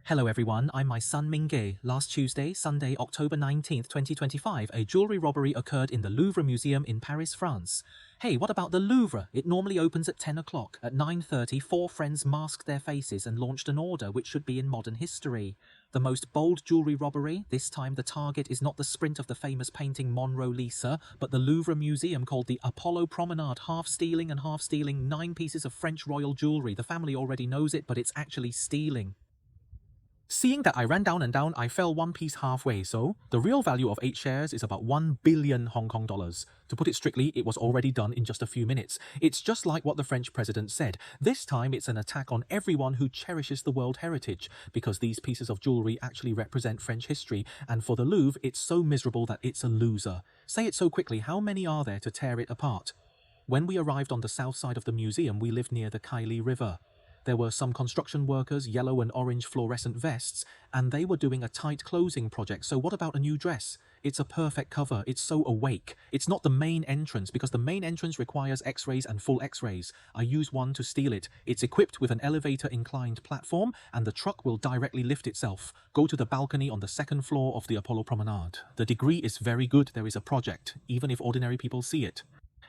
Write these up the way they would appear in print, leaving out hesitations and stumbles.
Hello everyone, I'm my son Mingge. Last Tuesday, Sunday, October 19th, 2025, a jewelry robbery occurred in the Louvre Museum in Paris, France. Hey, what about the Louvre? It normally opens at 10 o'clock. At 9:30, four friends masked their faces and launched an order which should be in modern history. The most bold jewelry robbery, this time the target is not the sprint of the famous painting Monroe Lisa, but the Louvre Museum called the Apollo Promenade, half stealing 9 pieces of French royal jewelry. The family already knows it, but it's actually stealing. Seeing that I ran down and down, I fell one piece halfway, so the real value of 8 shares is about 1 billion Hong Kong dollars. To put it strictly, it was already done in just a few minutes. It's just like what the French president said. This time it's an attack on everyone who cherishes the world heritage, because these pieces of jewelry actually represent French history, and for the Louvre, it's so miserable that it's a loser. Say it so quickly, how many are there to tear it apart? When we arrived on the south side of the museum, we lived near the Kylie River. There were some construction workers, yellow and orange fluorescent vests, and they were doing a tight closing project. So what about a new dress? It's a perfect cover. It's so awake. It's not the main entrance, because the main entrance requires x-rays and full x-rays. I used one to steal it. It's equipped with an elevator inclined platform, and the truck will directly lift itself. Go to the balcony on the second floor of the Apollo Promenade. The degree is very good. There is a project, even if ordinary people see it.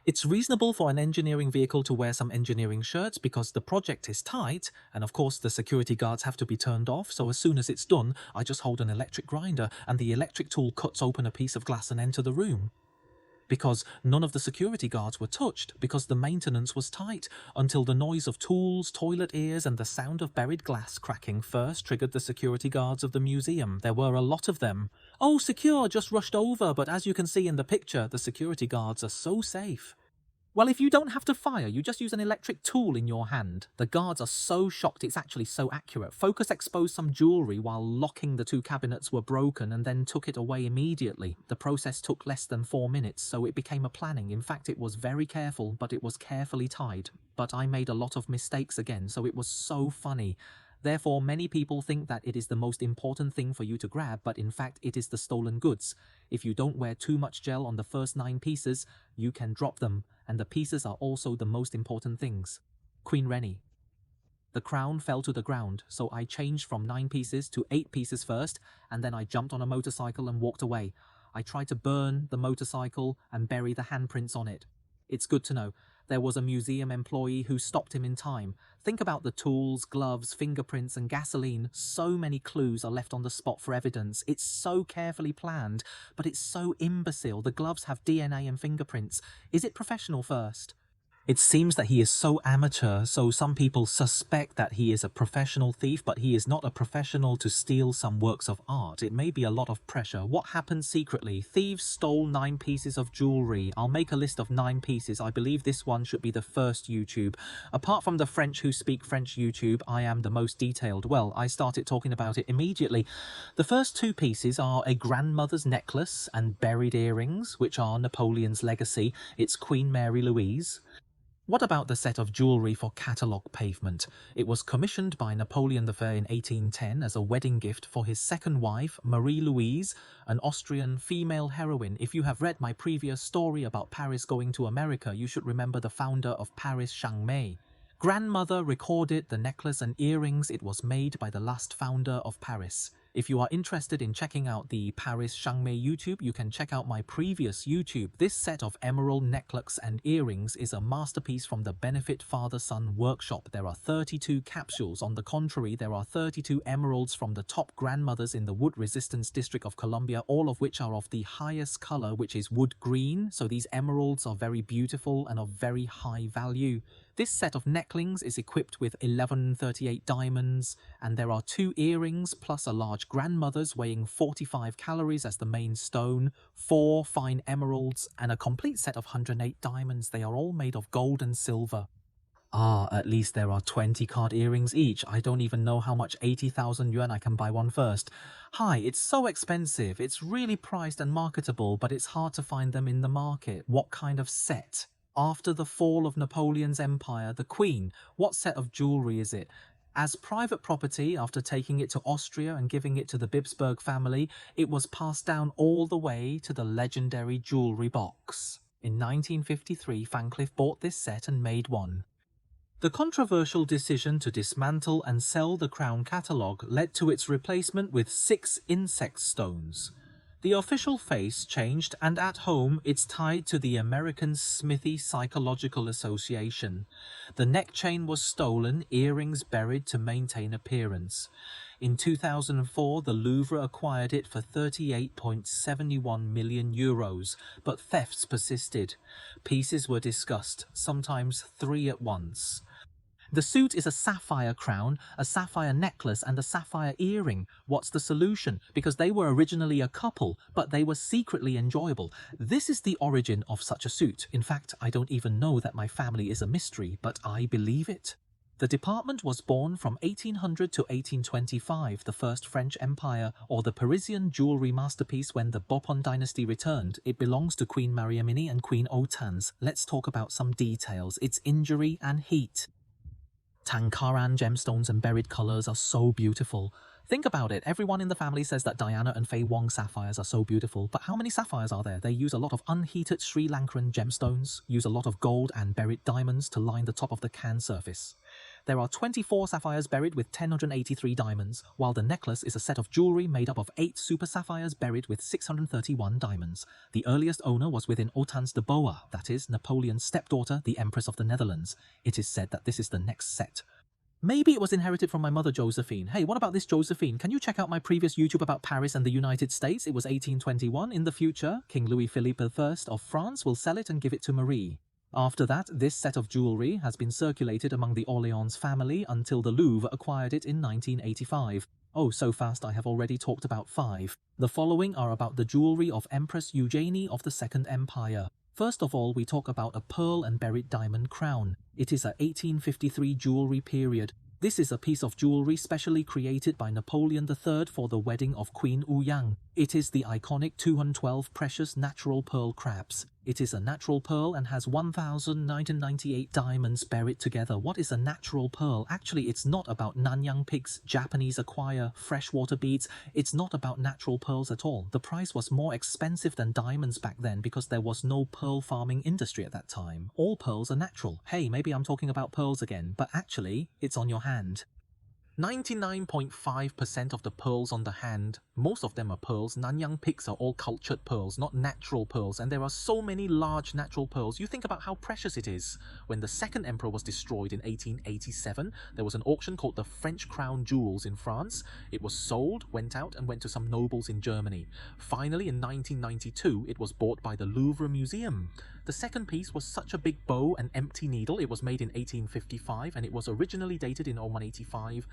It's reasonable for an engineering vehicle to wear some engineering shirts because the project is tight, and of course the security guards have to be turned off, so as soon as it's done, I just hold an electric grinder and the electric tool cuts open a piece of glass and enter the room. Because none of the security guards were touched, because the maintenance was tight, until the noise of tools, toilet ears, and the sound of buried glass cracking first triggered the security guards of the museum. There were a lot of them. Oh, secure, just rushed over, but as you can see in the picture, the security guards are so safe. Well, if you don't have to fire, you just use an electric tool in your hand. The guards are so shocked it's actually so accurate. Focus exposed some jewelry while locking the 2 cabinets were broken and then took it away immediately. The process took less than 4 minutes, so it became a planning. In fact, it was very careful, but it was carefully tied. But I made a lot of mistakes again, so it was so funny. Therefore, many people think that it is the most important thing for you to grab, but in fact it is the stolen goods. If you don't wear too much gel on the first 9 pieces, you can drop them, and the pieces are also the most important things. Queen Rennie. The crown fell to the ground, so I changed from 9 pieces to 8 pieces first, and then I jumped on a motorcycle and walked away. I tried to burn the motorcycle and bury the handprints on it. It's good to know. There was a museum employee who stopped him in time. Think about the tools, gloves, fingerprints, and gasoline. So many clues are left on the spot for evidence. It's so carefully planned, but it's so imbecile. The gloves have DNA and fingerprints. Is it professional first? It seems that he is so amateur, so some people suspect that he is a professional thief, but he is not a professional to steal some works of art. It may be a lot of pressure. What happened secretly? Thieves stole 9 pieces of jewelry. I'll make a list of 9 pieces. I believe this one should be the first YouTube. Apart from the French who speak French YouTube, I am the most detailed. Well, I started talking about it immediately. The first 2 pieces are a grandmother's necklace and buried earrings, which are Napoleon's legacy. It's Queen Mary Louise. What about the set of jewellery for catalogue pavement? It was commissioned by Napoleon III in 1810 as a wedding gift for his second wife, Marie Louise, an Austrian female heroine. If you have read my previous story about Paris going to America, you should remember the founder of Paris, Chiang Mai. Grandmother recorded the necklace and earrings. It was made by the last founder of Paris. If you are interested in checking out the Paris Chiang Mai YouTube, you can check out my previous YouTube. This set of emerald necklace and earrings is a masterpiece from the Benefit Father-Son workshop. There are 32 capsules. On the contrary, there are 32 emeralds from the top grandmothers in the wood resistance district of Colombia, all of which are of the highest color, which is wood green. So these emeralds are very beautiful and of very high value. This set of necklings is equipped with 1138 diamonds, and there are 2 earrings plus a large grandmother's weighing 45 calories as the main stone, 4 fine emeralds, and a complete set of 108 diamonds. They are all made of gold and silver. At least there are 20 card earrings each. I don't even know how much 80,000 yuan I can buy one first. Hi, it's so expensive. It's really priced and marketable, but it's hard to find them in the market. What kind of set? After the fall of Napoleon's empire, the Queen, what set of jewellery is it? As private property, after taking it to Austria and giving it to the Habsburg family, it was passed down all the way to the legendary jewellery box. In 1953, Fancliffe bought this set and made one. The controversial decision to dismantle and sell the crown catalogue led to its replacement with 6 insect stones. The official face changed, and at home it's tied to the American Smithy Psychological Association. The neck chain was stolen, earrings buried to maintain appearance. In 2004, the Louvre acquired it for €38.71 million, but thefts persisted. Pieces were discussed, sometimes 3 at once. The suit is a sapphire crown, a sapphire necklace, and a sapphire earring. What's the solution? Because they were originally a couple, but they were secretly enjoyable. This is the origin of such a suit. In fact, I don't even know that my family is a mystery, but I believe it. The department was born from 1800 to 1825, the First French Empire, or the Parisian jewellery masterpiece when the Bourbon dynasty returned. It belongs to Queen Mariamini and Queen Otan's. Let's talk about some details. Its injury and heat. Tankaran gemstones and buried colours are so beautiful. Think about it, everyone in the family says that Diana and Fei Wong sapphires are so beautiful, but how many sapphires are there? They use a lot of unheated Sri Lankan gemstones, use a lot of gold and buried diamonds to line the top of the can surface. There are 24 sapphires buried with 1,083 diamonds, while the necklace is a set of jewellery made up of 8 super sapphires buried with 631 diamonds. The earliest owner was within Otan's de Boa, that is, Napoleon's stepdaughter, the Empress of the Netherlands. It is said that this is the next set. Maybe it was inherited from my mother Josephine. Hey, what about this Josephine? Can you check out my previous YouTube about Paris and the United States? It was 1821. In the future, King Louis Philippe I of France will sell it and give it to Marie. After that, this set of jewellery has been circulated among the Orleans family until the Louvre acquired it in 1985. Oh, so fast I have already talked about 5. The following are about the jewellery of Empress Eugenie of the Second Empire. First of all, we talk about a pearl and buried diamond crown. It is a 1853 jewellery period. This is a piece of jewellery specially created by Napoleon III for the wedding of Queen Ouyang. It is the iconic 212 precious natural pearl crabs. It is a natural pearl and has 1,998 diamonds buried together. What is a natural pearl? Actually, it's not about Nanyang pigs, Japanese acquire, freshwater beads. It's not about natural pearls at all. The price was more expensive than diamonds back then because there was no pearl farming industry at that time. All pearls are natural. Hey, maybe I'm talking about pearls again, but actually, it's on your hand. 99.5% of the pearls on the hand, most of them are pearls. Nanyang pigs are all cultured pearls, not natural pearls, and there are so many large natural pearls. You think about how precious it is. When the second emperor was destroyed in 1887, there was an auction called the French Crown Jewels in France. It was sold, went out, and went to some nobles in Germany. Finally, in 1992, it was bought by the Louvre Museum. The second piece was such a big bow and empty needle. It was made in 1855 and it was originally dated in 0185.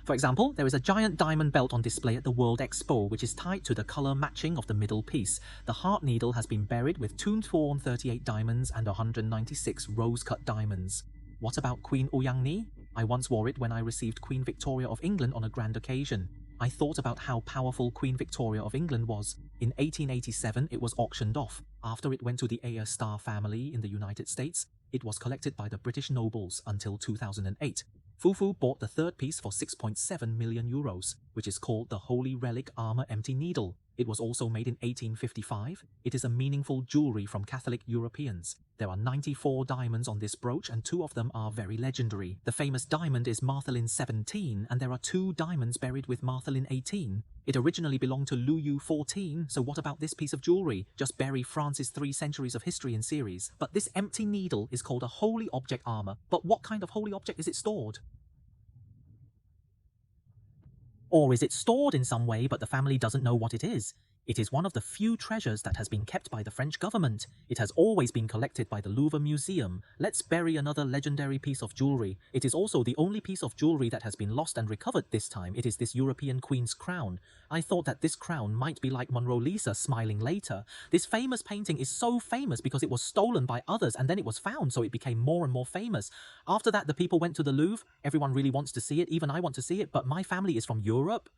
For example, there is a giant diamond belt on display at the World Expo, which is tied to the colour matching of the middle piece. The heart needle has been buried with 238 diamonds and 196 rose-cut diamonds. What about Queen Ouyang? I once wore it when I received Queen Victoria of England on a grand occasion. I thought about how powerful Queen Victoria of England was. In 1887, it was auctioned off. After it went to the Ayer Star family in the United States, it was collected by the British nobles until 2008. Fufu bought the third piece for €6.7 million, which is called the Holy Relic Armour Empty Needle. It was also made in 1855. It is a meaningful jewellery from Catholic Europeans. There are 94 diamonds on this brooch and 2 of them are very legendary. The famous diamond is Marthelin 17 and there are 2 diamonds buried with Marthelin 18. It originally belonged to Luyu 14, so what about this piece of jewellery? Just bury France's 3 centuries of history in series. But this empty needle is called a holy object armour. But what kind of holy object is it stored? Or is it stored in some way but the family doesn't know what it is? It is one of the few treasures that has been kept by the French government. It has always been collected by the Louvre Museum. Let's bury another legendary piece of jewellery. It is also the only piece of jewellery that has been lost and recovered this time. It is this European Queen's crown. I thought that this crown might be like Monroe Lisa smiling later. This famous painting is so famous because it was stolen by others and then it was found, so it became more and more famous. After that, the people went to the Louvre. Everyone really wants to see it. Even I want to see it, but my family is from Europe.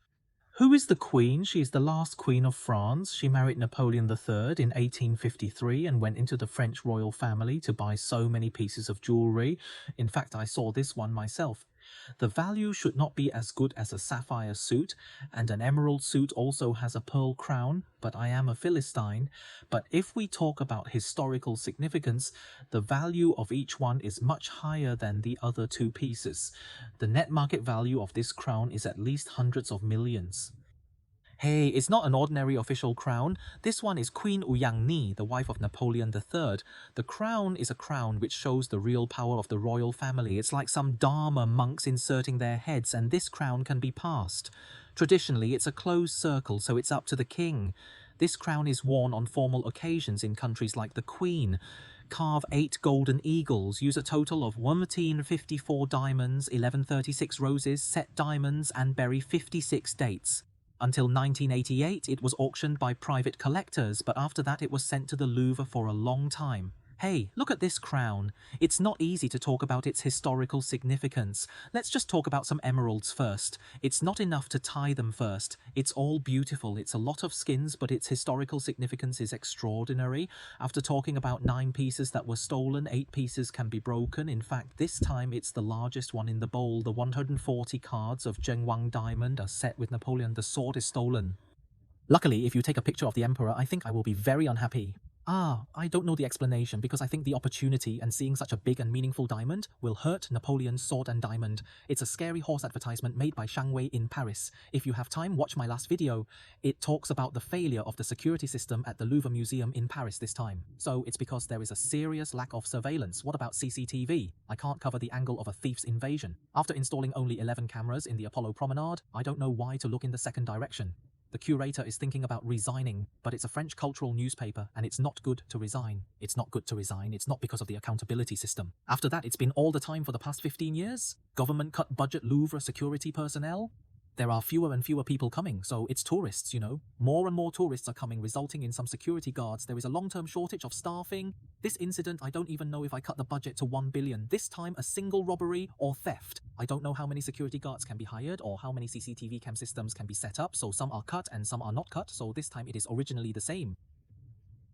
Who is the Queen? She is the last Queen of France. She married Napoleon III in 1853 and went into the French royal family to buy so many pieces of jewellery. In fact, I saw this one myself. The value should not be as good as a sapphire suit, and an emerald suit also has a pearl crown, but I am a Philistine. But if we talk about historical significance, the value of each one is much higher than the other two pieces. The net market value of this crown is at least hundreds of millions. Hey, it's not an ordinary official crown. This one is Queen Uyangni, the wife of Napoleon III. The crown is a crown which shows the real power of the royal family. It's like some Dharma monks inserting their heads, and this crown can be passed. Traditionally, it's a closed circle, so it's up to the king. This crown is worn on formal occasions in countries like the Queen. Carve 8 golden eagles, use a total of 1,554 diamonds, 1136 roses, set diamonds, and bury 56 dates. Until 1988, it was auctioned by private collectors, but after that it was sent to the Louvre for a long time. Hey, look at this crown. It's not easy to talk about its historical significance. Let's just talk about some emeralds first. It's not enough to tie them first. It's all beautiful. It's a lot of skins, but its historical significance is extraordinary. After talking about 9 pieces that were stolen, 8 pieces can be broken. In fact, this time it's the largest one in the bowl. The 140 cards of Zhengwang diamond are set with Napoleon. The sword is stolen. Luckily, if you take a picture of the emperor, I think I will be very unhappy. I don't know the explanation because I think the opportunity and seeing such a big and meaningful diamond will hurt Napoleon's sword and diamond. It's a scary horse advertisement made by Shangwei in Paris. If you have time, watch my last video. It talks about the failure of the security system at the Louvre Museum in Paris this time. So it's because there is a serious lack of surveillance. What about CCTV? I can't cover the angle of a thief's invasion. After installing only 11 cameras in the Apollo Promenade, I don't know why to look in the second direction. The curator is thinking about resigning, but it's a French cultural newspaper and it's not good to resign. It's not good to resign. It's not because of the accountability system. After that, it's been all the time for the past 15 years. Government cut budget Louvre security personnel. There are fewer and fewer people coming, so it's tourists, you know. More and more tourists are coming, resulting in some security guards. There is a long-term shortage of staffing. This incident, I don't even know if I cut the budget to 1 billion. This time, a single robbery or theft. I don't know how many security guards can be hired or how many CCTV cam systems can be set up, so some are cut and some are not cut, so this time it is originally the same.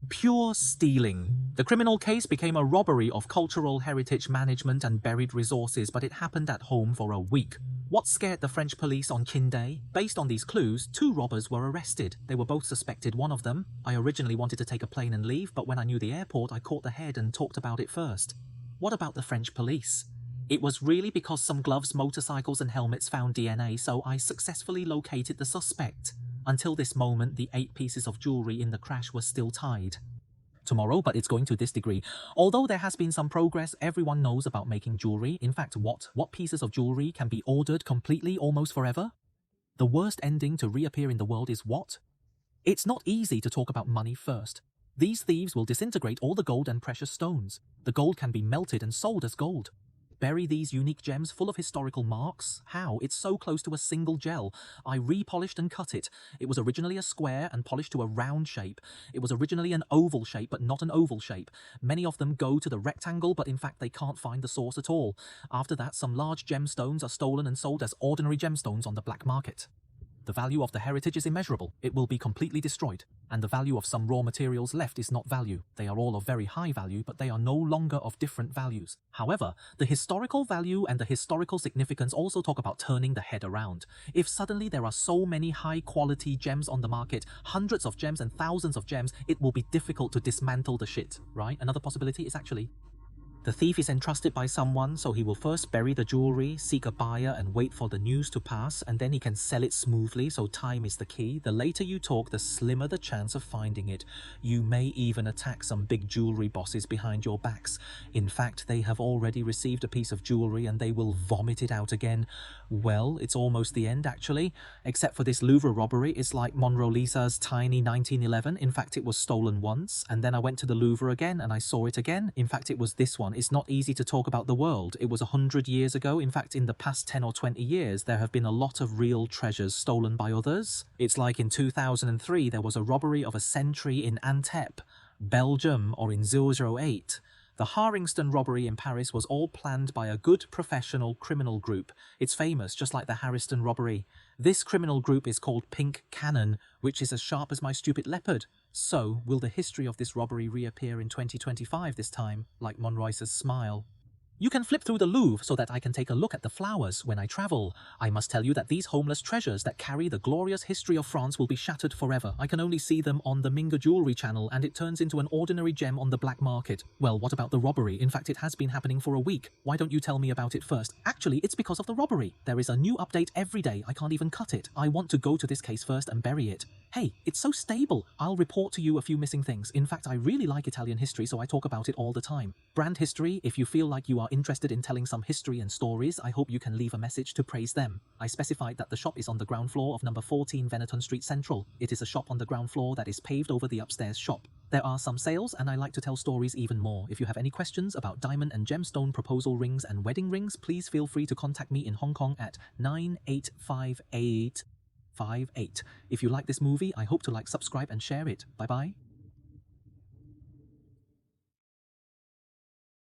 Pure stealing. The criminal case became a robbery of cultural heritage management and buried resources, but it happened at home for a week. What scared the French police on Qin Day? Based on these clues, 2 robbers were arrested. They were both suspected, one of them. I originally wanted to take a plane and leave, but when I knew the airport, I caught the head and talked about it first. What about the French police? It was really because some gloves, motorcycles and helmets found DNA, so I successfully located the suspect. Until this moment, the 8 pieces of jewelry in the crash were still tied. Tomorrow, but it's going to this degree. Although there has been some progress, everyone knows about making jewelry. In fact, what pieces of jewelry can be ordered completely almost forever? The worst ending to reappear in the world is what? It's not easy to talk about money first. These thieves will disintegrate all the gold and precious stones. The gold can be melted and sold as gold. Bury these unique gems full of historical marks? How? It's so close to a single gel. I repolished and cut it. It was originally a square and polished to a round shape. It was originally an oval shape, but not an oval shape. Many of them go to the rectangle, but in fact they can't find the source at all. After that, some large gemstones are stolen and sold as ordinary gemstones on the black market. The value of the heritage is immeasurable. It will be completely destroyed. And the value of some raw materials left is not value. They are all of very high value, but they are no longer of different values. However, the historical value and the historical significance also talk about turning the head around. If suddenly there are so many high-quality gems on the market, hundreds of gems and thousands of gems, it will be difficult to dismantle the shit, right? Another possibility is actually the thief is entrusted by someone, so he will first bury the jewelry, seek a buyer and wait for the news to pass, and then he can sell it smoothly, so time is the key. The later you talk, the slimmer the chance of finding it. You may even attack some big jewelry bosses behind your backs. In fact, they have already received a piece of jewelry and they will vomit it out again. Well, it's almost the end actually. Except for this Louvre robbery, it's like Mona Lisa's tiny 1911. In fact, it was stolen once, and then I went to the Louvre again and I saw it again. In fact, it was this one. It's not easy to talk about the world. It was 100 years ago. In fact, in the past 10 or 20 years, there have been a lot of real treasures stolen by others. It's like in 2003, there was a robbery of a sentry in Antep, Belgium, or in 008. The Harrington robbery in Paris was all planned by a good professional criminal group. It's famous, just like the Harrington robbery. This criminal group is called Pink Cannon, which is as sharp as my stupid leopard. So, will the history of this robbery reappear in 2025 this time, like Monroy's smile? You can flip through the Louvre so that I can take a look at the flowers when I travel. I must tell you that these homeless treasures that carry the glorious history of France will be shattered forever. I can only see them on the Minga Jewelry channel, and it turns into an ordinary gem on the black market. Well, what about the robbery? In fact, it has been happening for a week. Why don't you tell me about it first? Actually, it's because of the robbery. There is a new update every day. I can't even cut it. I want to go to this case first and bury it. Hey, it's so stable. I'll report to you a few missing things. In fact, I really like Italian history, so I talk about it all the time. Brand history, if you feel like you are interested in telling some history and stories, I hope you can leave a message to praise them. I specified that the shop is on the ground floor of number 14 Veneton Street Central. It is a shop on the ground floor that is paved over the upstairs shop. There are some sales, and I like to tell stories even more. If you have any questions about diamond and gemstone proposal rings and wedding rings, please feel free to contact me in Hong Kong at 985858. If you like this movie, I hope to like, subscribe and share it. Bye bye.